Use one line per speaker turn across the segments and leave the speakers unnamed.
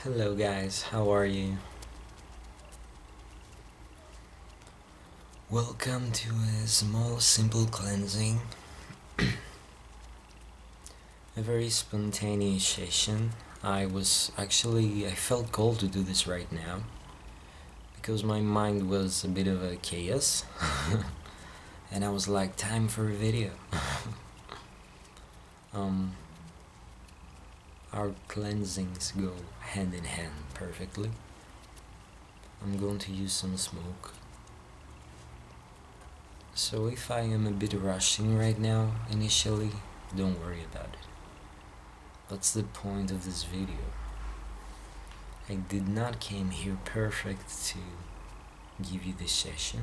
Hello guys, how are you? Welcome to a small simple cleansing, a very spontaneous session. I felt called to do this right now because my mind was a bit of a chaos and I was like, time for a video. um, our cleansings go hand in hand perfectly. I'm going to use some smoke. So if I am a bit rushing right now, initially, don't worry about it. That's the point of this video. I did not came here perfect to give you this session,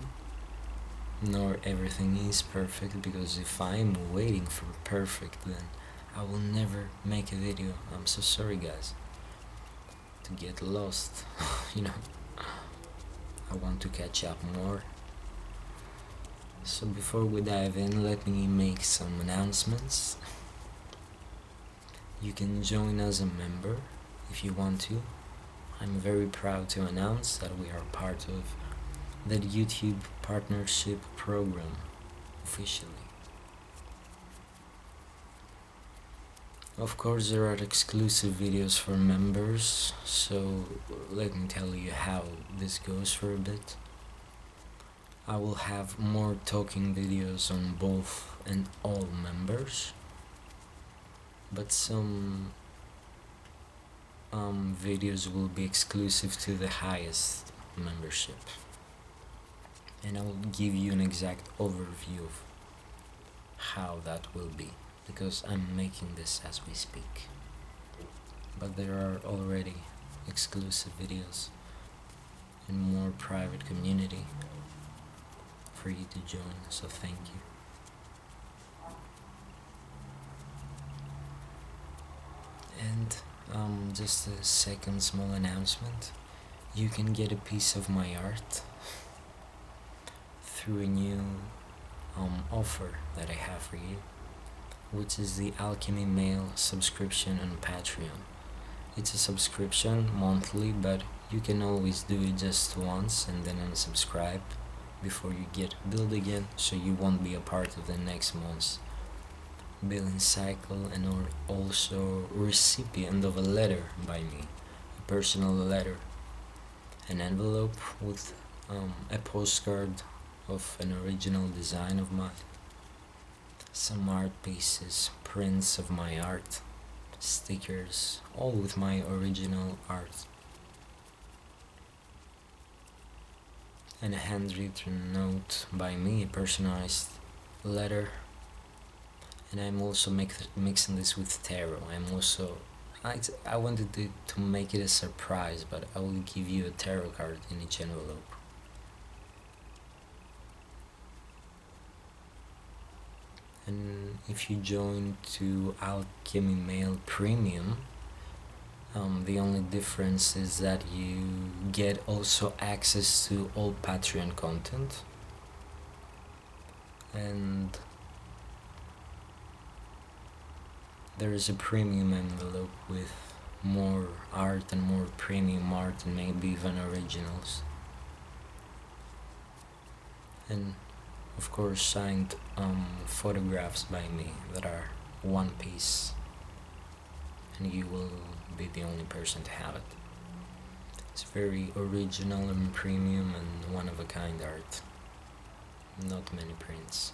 nor everything is perfect, because if I'm waiting for perfect, then I will never make a video. I'm so sorry guys. To get lost, I want to catch up more. So before we dive in, let me make some announcements. You can join as a member if you want to. I'm very proud to announce that we are part of the YouTube partnership program officially. Of course, there are exclusive videos for members, so let me tell you how this goes for a bit. I will have more talking videos on both and all members, but some videos will be exclusive to the highest membership, and I will give you an exact overview of how that will be, because I'm making this as we speak. But there are already exclusive videos and more private community for you to join, so thank you. And just a second small announcement. You can get a piece of my art through a new offer that I have for you, which is the Alchemy Mail subscription on Patreon. It's a subscription monthly, but you can always do it just once and then unsubscribe before you get billed again, so you won't be a part of the next month's billing cycle, and also recipient of a letter by me, a personal letter, an envelope with a postcard of an original design of mine, some art pieces, prints of my art, stickers, all with my original art, and a handwritten note by me, a personalized letter. And I'm also mixing this with tarot. I wanted to make it a surprise, but I will give you a tarot card in each envelope. And if you join to Alchemy Mail Premium, the only difference is that you get also access to all Patreon content, and there is a premium envelope with more art and more premium art and maybe even originals. And of course signed photographs by me that are one piece, and you will be the only person to have it. It's very original and premium and one of a kind art. Not many prints.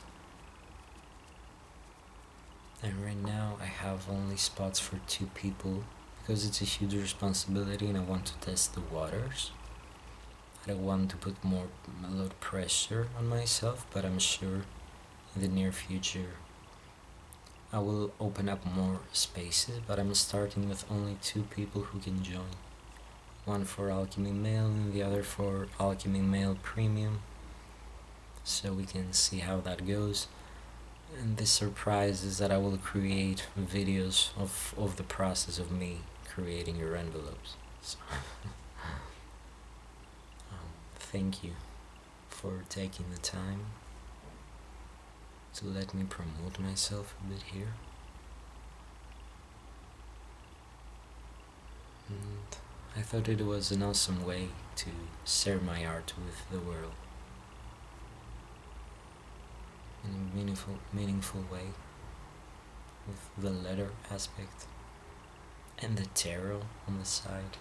And right now I have only spots for 2 people because it's a huge responsibility and I want to test the waters. I don't want to put a lot of pressure on myself, but I'm sure in the near future I will open up more spaces, but I'm starting with only 2 people who can join. One for Alchemy Mail and the other for Alchemy Mail Premium, so we can see how that goes. And the surprise is that I will create videos of the process of me creating your envelopes. So thank you for taking the time to let me promote myself a bit here. And I thought it was an awesome way to share my art with the world in a meaningful way, with the letter aspect and the tarot on the side.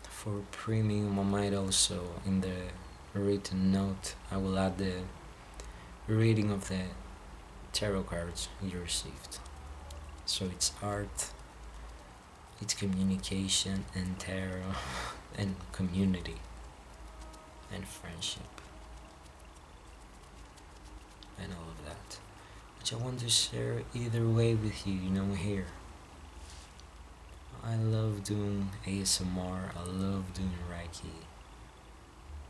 For premium, I might also, in the written note, I will add the reading of the tarot cards you received. So it's art, it's communication and tarot and community and friendship and all of that, which I want to share either way with you, here. I love doing ASMR, I love doing Reiki.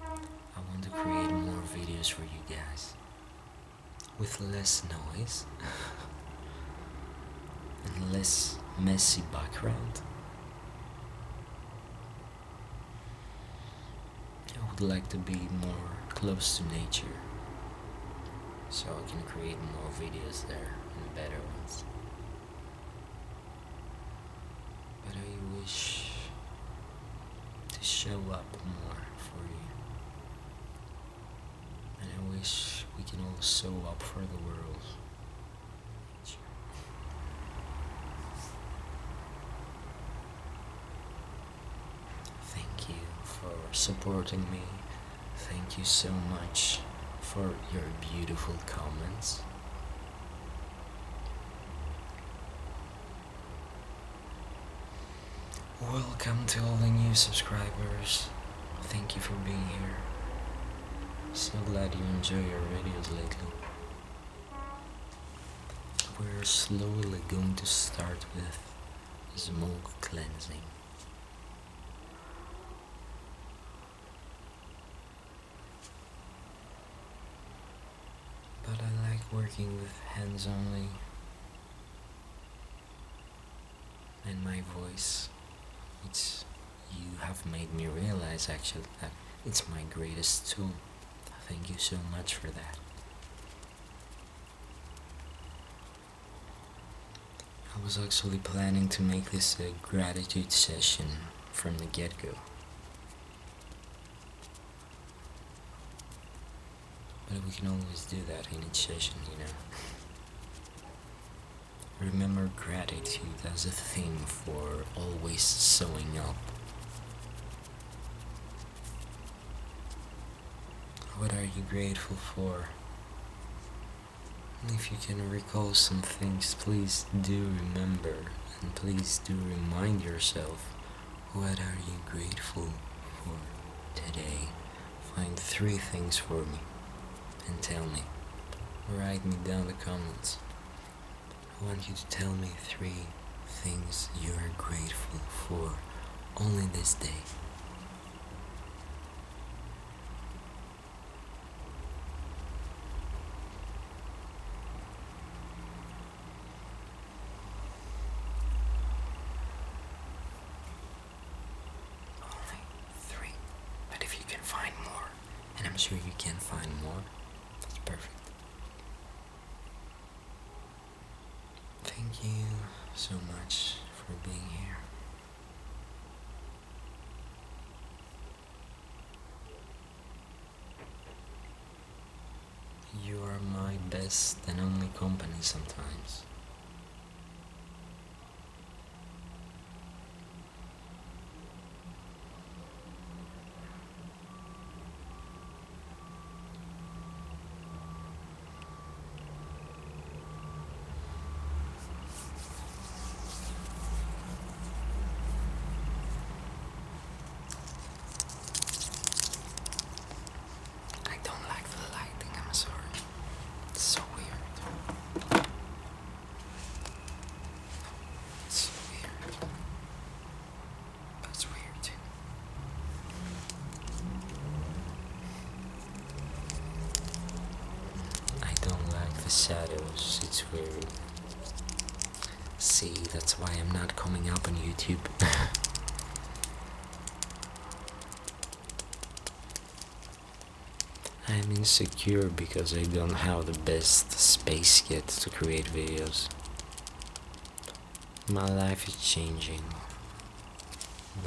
I want to create more videos for you guys with less noise and less messy background. I would like to be more close to nature, so I can create more videos there and better ones. But I wish to show up more for you, and I wish we can all show up for the world. Thank you for supporting me. Thank you so much for your beautiful comments. Welcome to all the new subscribers. Thank you for being here. So glad you enjoy our videos lately. We're slowly going to start with smoke cleansing. But I like working with hands only and my voice, which you have made me realize actually that it's my greatest tool. Thank you so much for that. I was actually planning to make this a gratitude session from the get-go. But we can always do that in each session, Remember gratitude as a theme for always showing up. What are you grateful for? And if you can recall some things, please do remember, and please do remind yourself, what are you grateful for today? Find 3 things for me and tell me. Write me down the comments. I want you to tell me 3 things you are grateful for only this day. Only 3. But if you can find more, and I'm sure you can find more, that's perfect. Thank you so much for being here. You are my best and only company sometimes. Shadows, it's weird. See, that's why I'm not coming up on YouTube. I'm insecure because I don't have the best space yet to create videos. My life is changing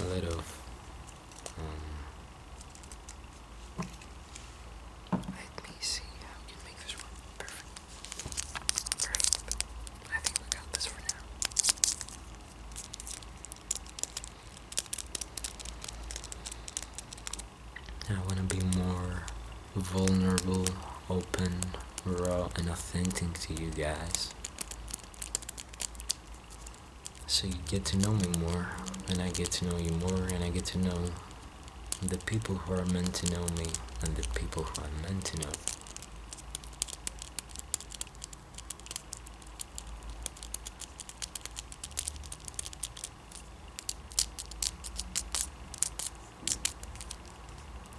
a little. Let me see how we can make this work. Perfect. Perfect. I think we got this for now. I want to be more vulnerable, open, raw, and authentic to you guys. So you get to know me more, and I get to know you more, and I get to know the people who are meant to know me, and the people who are meant to know.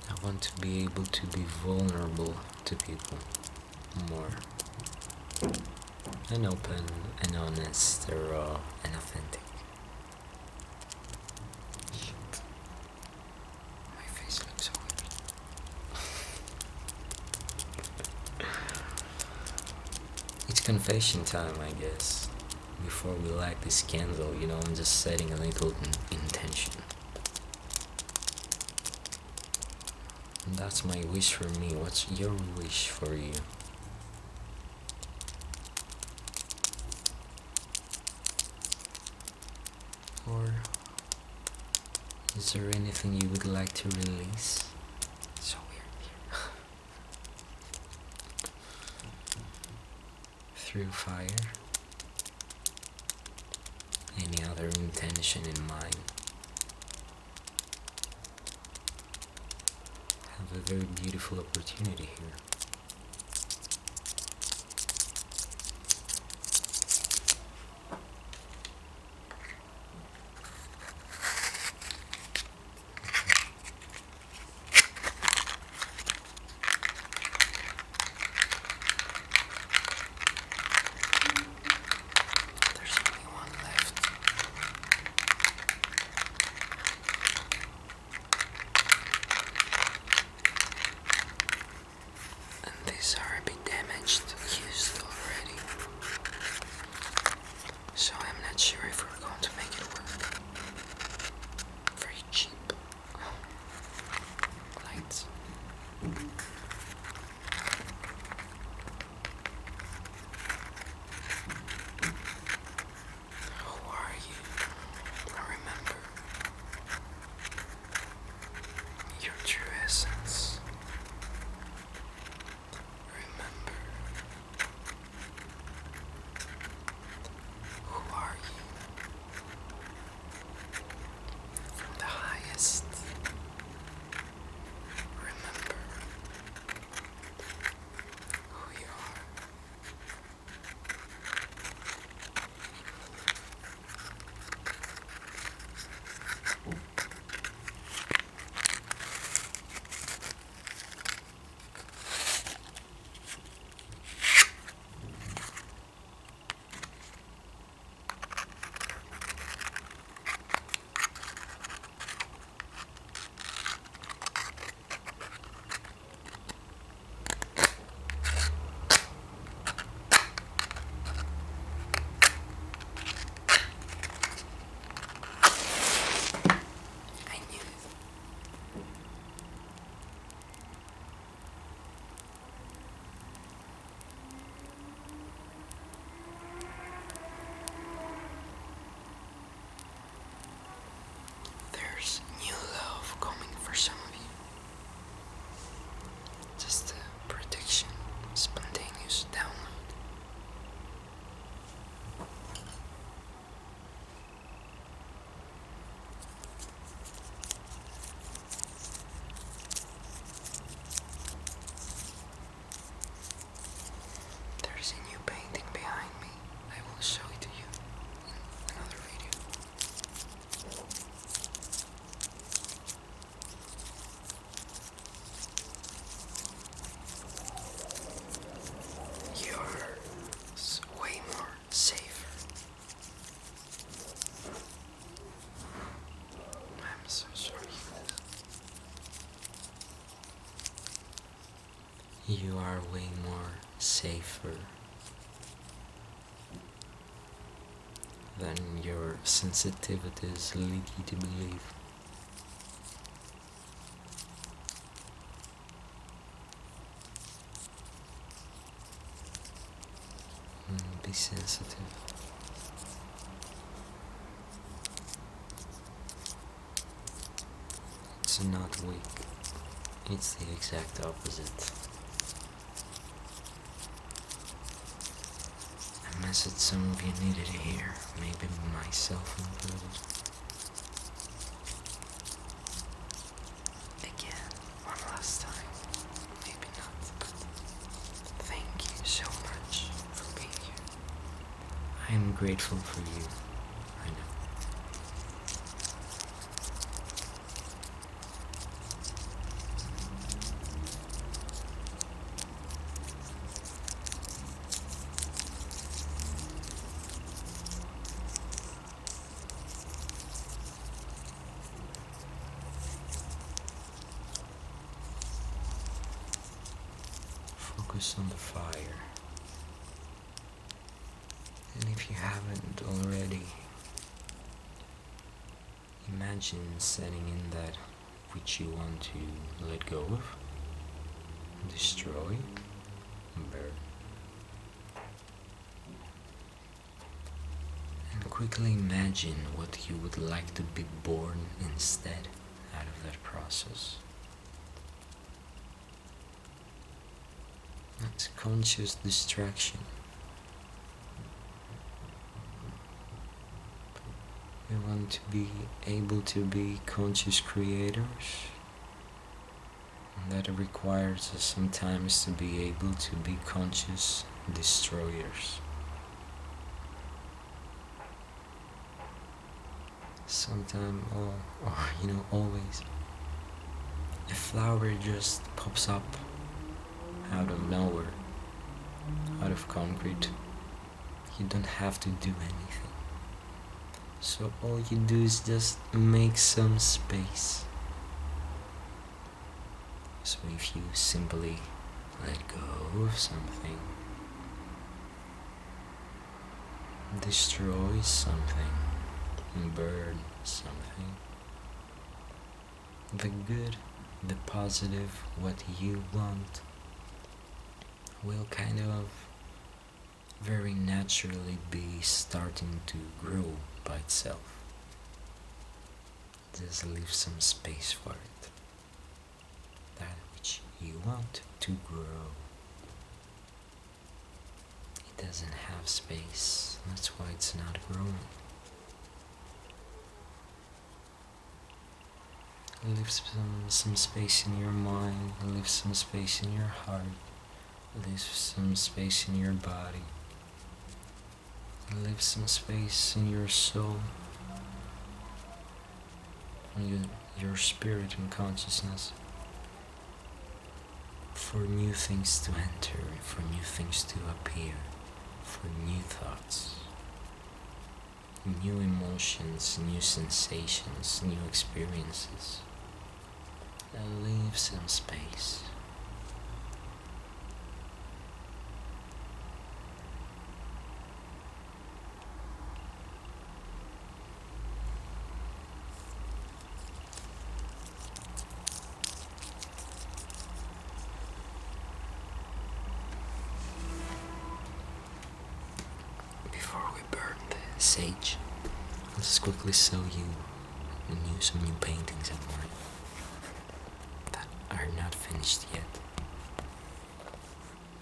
I want to be able to be vulnerable to people more, and open, and honest, raw, and authentic. My face looks so weird. It's confession time, I guess. Before we light this candle, I'm just setting a little intention. And that's my wish for me. What's your wish for you? Or is there anything you would like to release? So weird. Through fire? Any other intention in mind? Have a very beautiful opportunity here. There's only one left. And these are a bit damaged, used already. So I'm not sure if we're going to make it work. Very cheap lights. Who are you? Remember your true essence. Remember who are you from the highest. Remember who you are. I knew it. There's new love coming for some of you. Just a prediction, spontaneous download. There's a new painting behind me. I will show it to you in another video. You're way more safer. I'm so sorry. You are way more safer. than your sensitivities lead you to believe. Be sensitive. It's not weak, it's the exact opposite. A message some of you needed to hear, maybe myself included. Again, one last time. Maybe not, but thank you so much for being here. I am grateful for you, I know. Focus on the fire. And if you haven't already, imagine setting in that which you want to let go of, destroy, burn. And quickly imagine what you would like to be born instead out of that process. That's conscious distraction. We want to be able to be conscious creators, and that requires us sometimes to be able to be conscious destroyers. Sometimes, or always, a flower just pops up out of nowhere, out of concrete. You don't have to do anything. So all you do is just make some space. So if you simply let go of something, destroy something, burn something, the good, the positive, what you want, will kind of very naturally be starting to grow by itself. Just leave some space for it. That which you want to grow. It doesn't have space, that's why it's not growing. Leave some space in your mind, leave some space in your heart, leave some space in your body, leave some space in your soul, in your spirit and consciousness, for new things to enter, for new things to appear, for new thoughts, new emotions, new sensations, new experiences. And leave some space. Before we burn the sage, I'll just quickly show you some new paintings of mine that are not finished yet,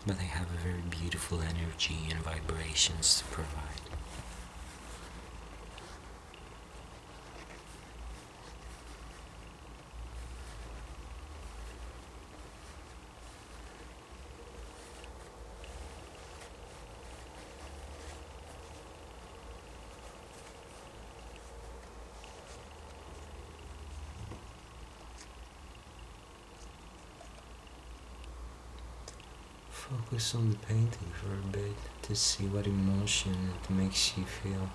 but they have a very beautiful energy and vibrations to provide. Focus on the painting for a bit to see what emotion it makes you feel.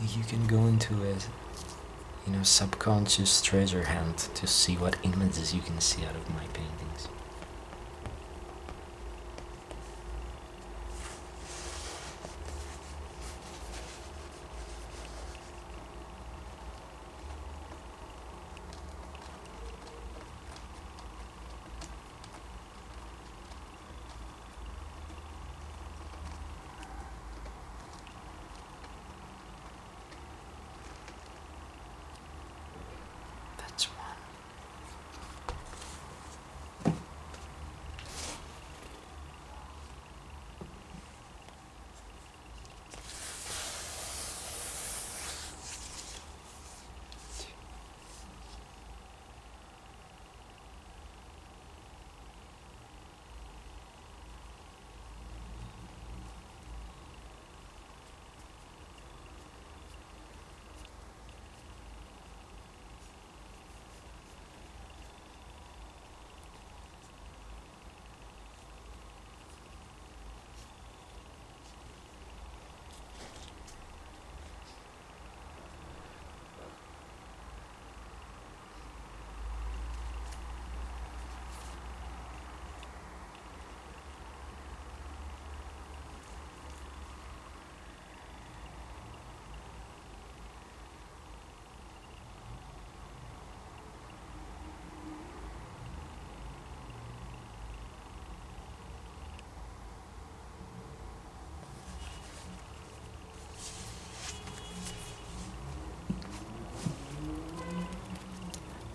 You can go into a subconscious treasure hunt to see what images you can see out of my paintings. That's one.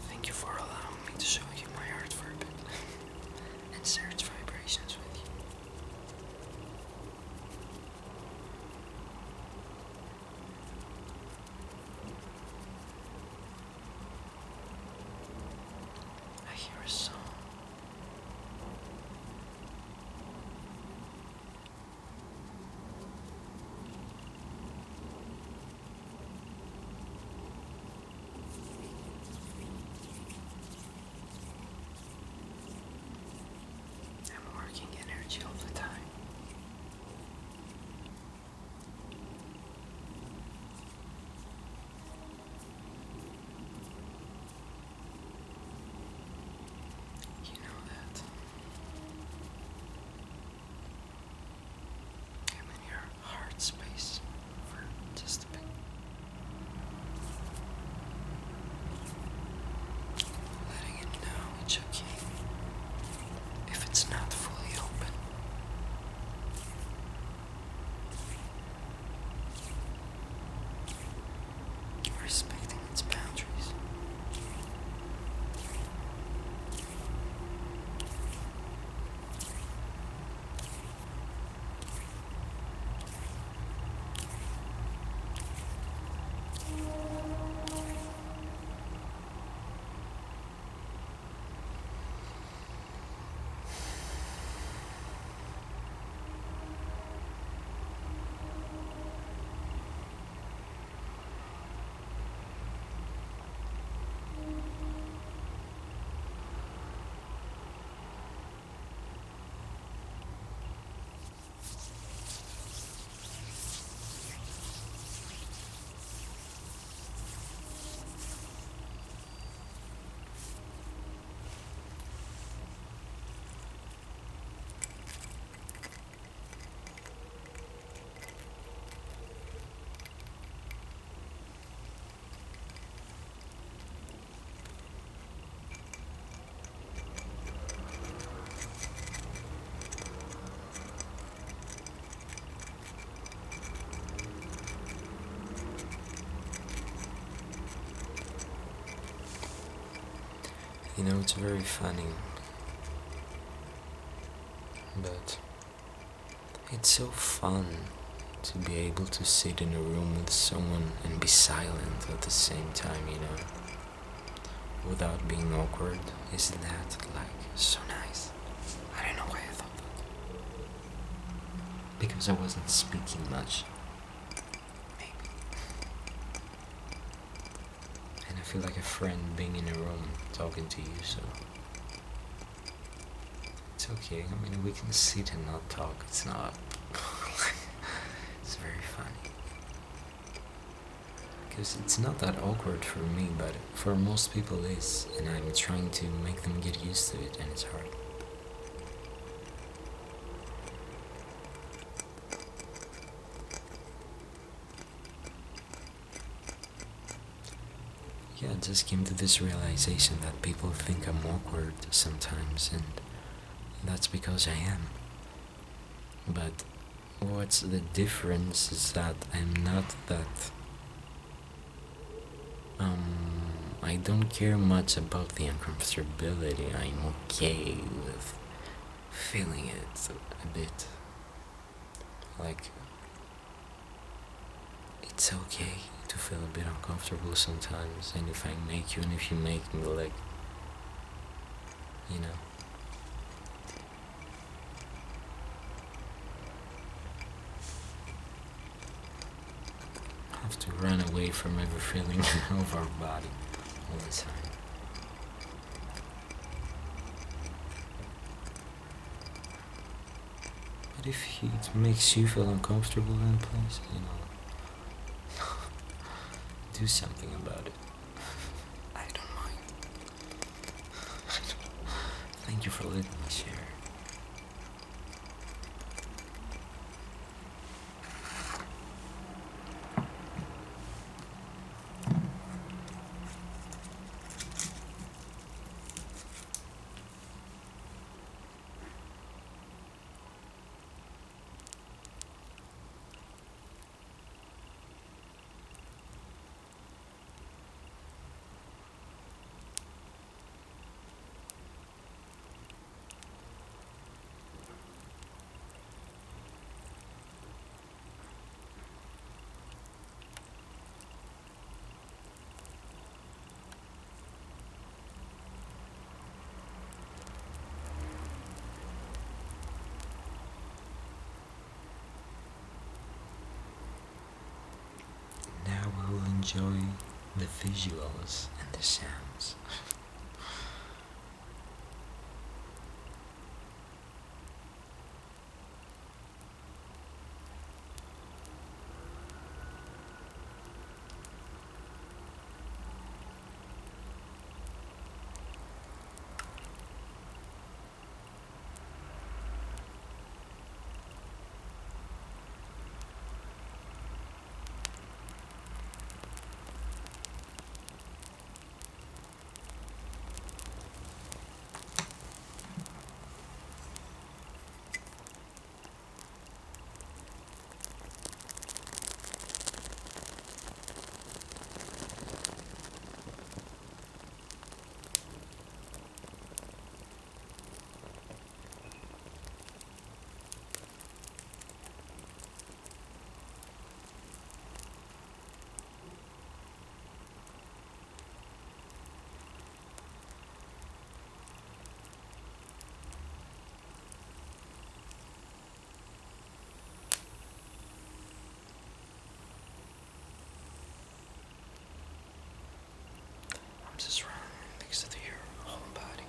Thank you for allowing me to show you my art for a bit and share its vibrations with you. I hear a song. I'm working energy all the time. You know that. I'm in your heart space for just a bit. Letting it know it's okay if it's not fully open. Respecting its boundaries. It's very funny, but it's so fun to be able to sit in a room with someone and be silent at the same time, without being awkward. Isn't that so nice? I don't know why I thought that. Because I wasn't speaking much. Maybe. And I feel like a friend being in a room talking to you, so it's okay. We can sit and not talk. It's not. It's very funny. Because it's not that awkward for me, but for most people it is, and I'm trying to make them get used to it, and it's hard. Yeah, I just came to this realization that people think I'm awkward sometimes, and that's because I am. But what's the difference is that I'm not that. I don't care much about the uncomfortability. I'm okay with feeling it a bit. Like, it's okay to feel a bit uncomfortable sometimes, and if I make you and if you make me, like, you know. Have to run away from every feeling of our body all the time. But if it makes you feel uncomfortable, then please, do something about it. I don't mind. Thank you for letting me share. Now we'll enjoy the visuals and the sounds. I'm just running next to your whole body.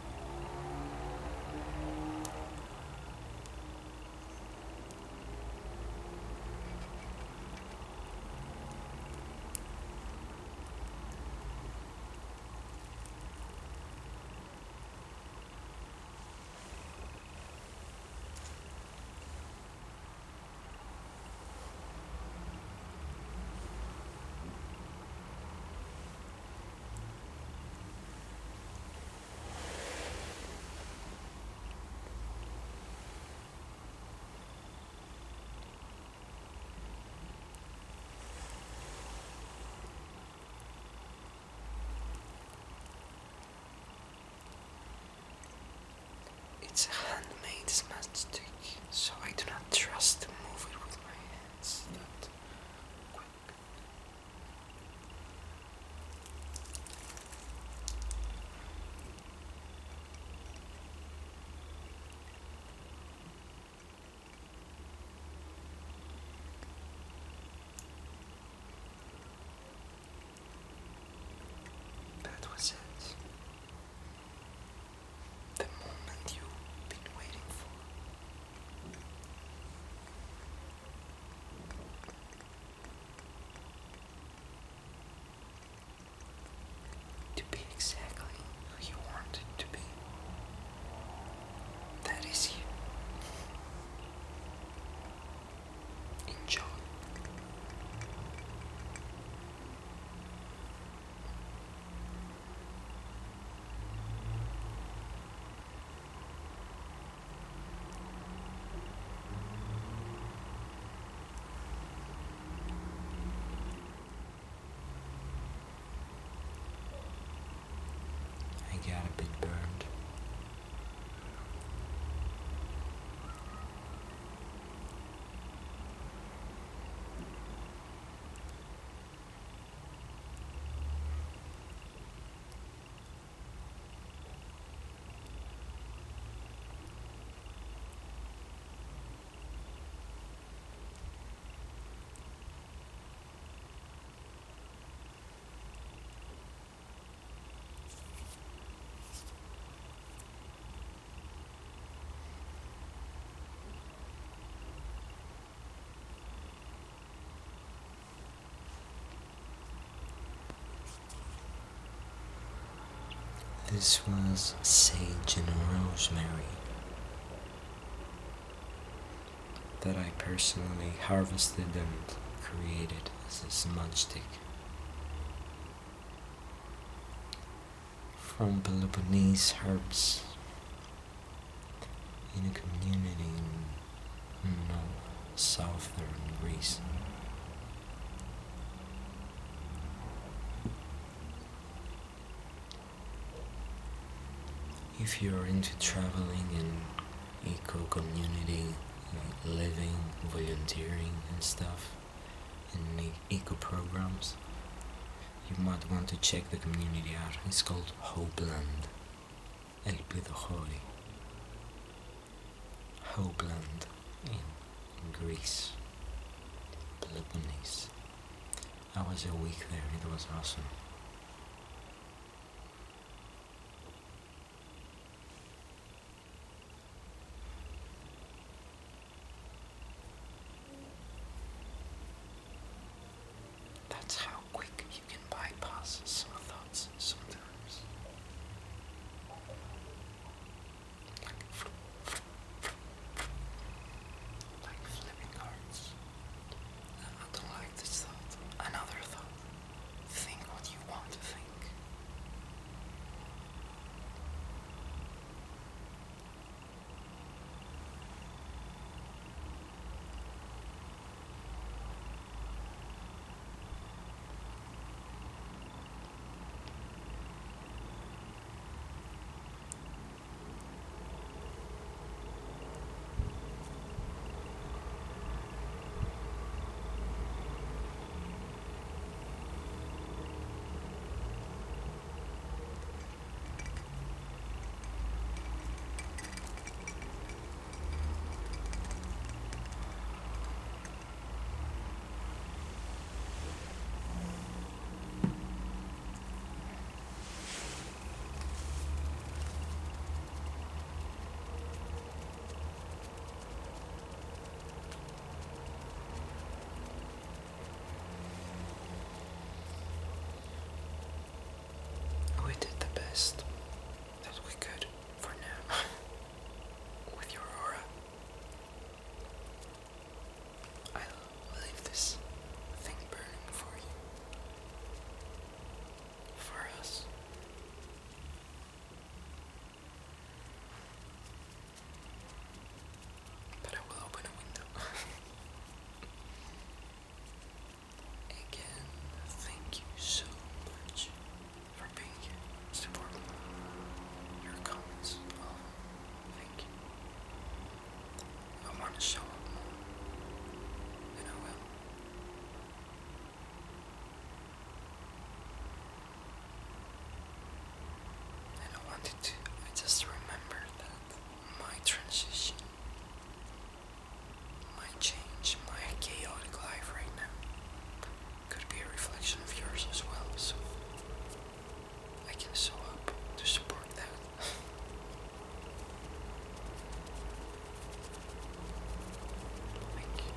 It's a handmade matchstick, so I do not trust to move it with my hands that quick. That was it. The moment you've been waiting for. This was sage and rosemary that I personally harvested and created as a smudge stick from Peloponnese herbs in a community in southern Greece. If you're into traveling and eco-community, living, volunteering and stuff, and eco-programs, you might want to check the community out. It's called Hopeland. Elpidοχώρη. Hopeland in Greece. Peloponnese. I was a week there, it was awesome. That's how quick you can bypass some thoughts sometimes. Like flipping cards. I don't like this thought. Another thought. Think what you want to think. We did the best that we could for now with your aura. I'll leave this thing burning for you. For us. But I will open a window. Again, thank you so much for being here, supporting your comments. Thank you. I want to show up more, and I will. And I just remembered that my transition, my change, my chaotic life right now could be a reflection of yours as well, so I can show up to support that. Thank you.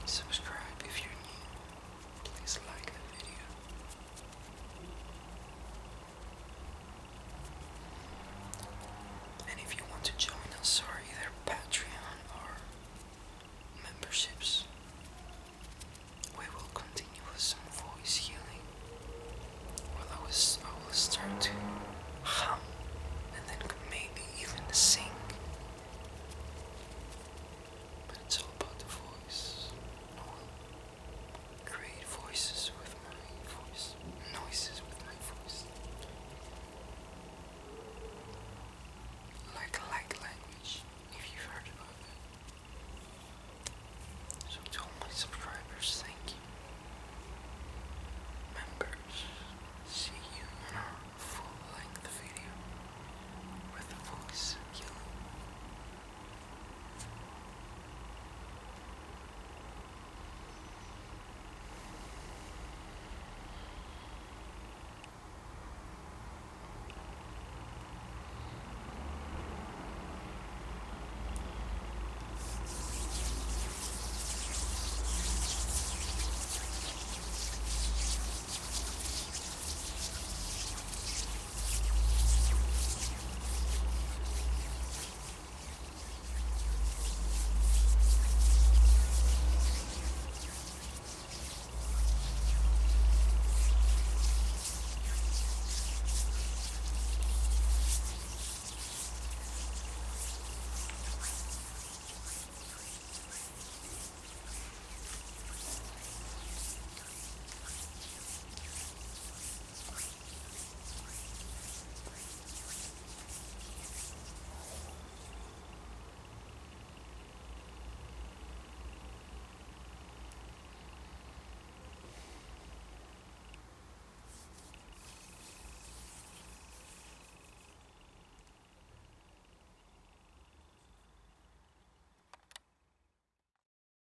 Subscribe if you're new. Please like the video. And if you want to join us or either Patreon or memberships, we will continue with some voice healing. Well, I will start to hum and then maybe even sing